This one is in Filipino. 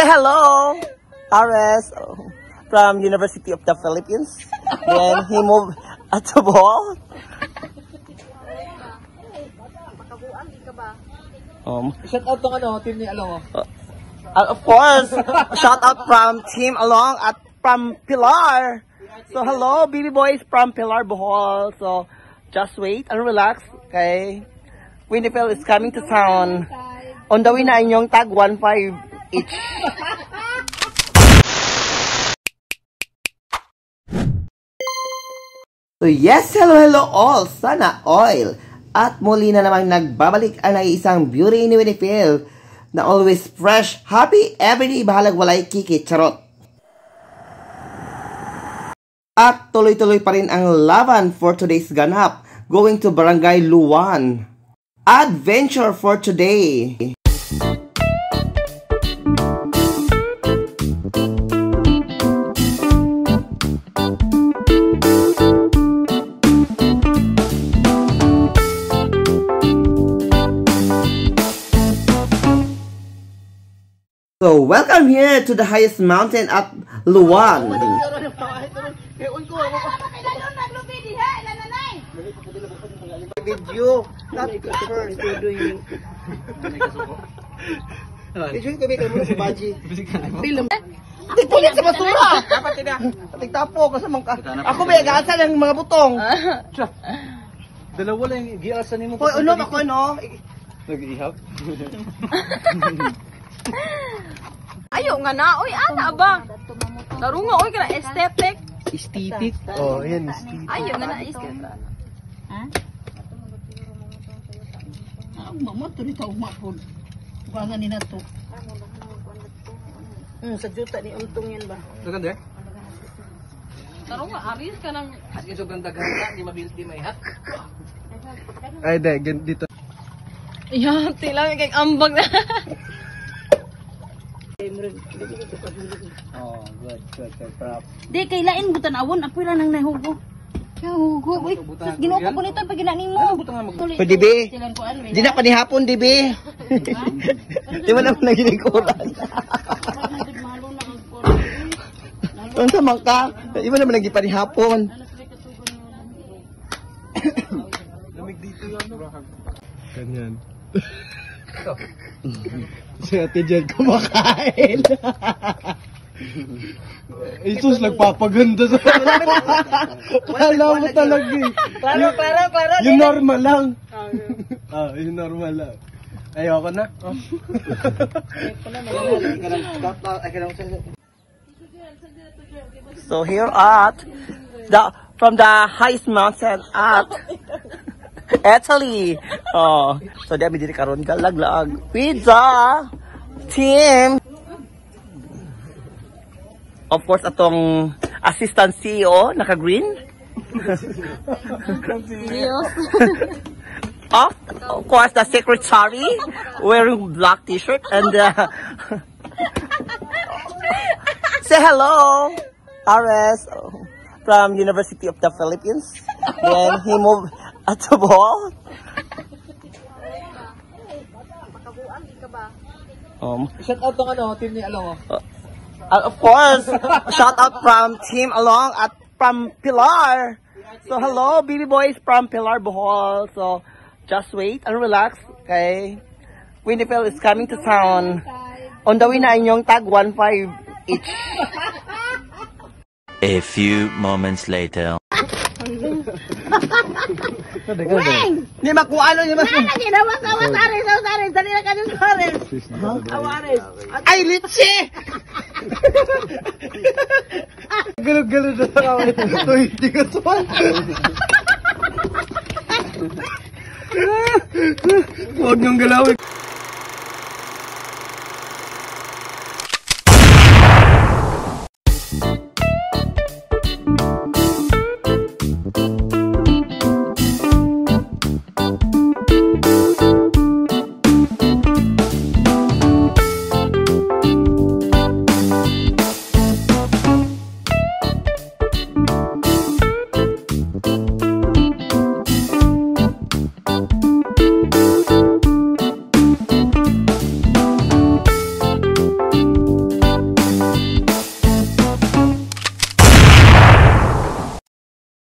Say hello, Ares from University of the Philippines. Then he moved at the ball. Shout out tong team ni Along. Of course, shout out from Team Along at from Pilar. So hello, baby boys from Pilar, Bohol. So just wait and relax, okay? Winnipeg is coming to town. On the way na inyong tag 1.5 each. So yes, hello all, sana oil. At muli na namang nagbabalik ang isang beauty ni Winnipeg na always fresh, happy, everyday, bahalag walay kiki, charot. At tuloy-tuloy pa rin ang laban for today's ganap, going to Barangay Luwan. Adventure for today. So, welcome here to the highest mountain at Luwan. Video, not first doing. Video ko bigay mo sa baji. Film. Di ko sa basura. Dapat tidak. Tigtapo ka sa mangka. Ako may gaasa ng mga butong. Dalawa lang giasan nimo. Hoy, uno ako no. Nag-ihap. Ayo nga na, oy ana ba? Darunga oy kana aesthetic. Aesthetic. Oh, yan aesthetic. Ayo nga na aesthetic. Ha? Mama turi tau mapun. Bukangan ni nato. Sa juta ni untong yan ba? Dagan der? Darunga aris ka nang Asin sobrang dagan ka, di mabilis di maihat. Ay, dito. ya, tila kay ambag na. Oh, good. Prop. Di kay lain butan awon apoy lang nang nahugo. Ya hugo uy. Ginuo ko nito pag gina nimo. Pwede be. Di na panihapon di be. Di mo naman naginikuran. Kung sa mangka, di mo naman nagipanihapon. Lamig dito yan. Ganyan. Si Ate Jen kumakain. Isus, nagpapaganda sa... Kala mo talaga eh. Klaro. Yung normal lang. Yung normal lang. Ayoko na. So here at from the highest mountain at Italy. Oh, so dami diri karon galaglag with the team. Of course, atong assistant CEO naka-green. Of course, the secretary wearing black t-shirt and say hello, Ares from University of the Philippines. Then he moved at the ball. Shout out tong team ni Along. Of course, shout out from Team Along at from Pilar. So hello, baby boys from Pilar, Bohol. So just wait and relax, okay? Winnipeg is coming to town. On the way na inyong tag 1.5 each. A few moments later. Hindi makuha ano, hindi makuha. Lagi naman sa Awares. Dali na kanong Awares. Awares. Ay, litsi! Galog-galog na sa kawin. Ito, hindi ka tuwan. Huwag niyong galawin.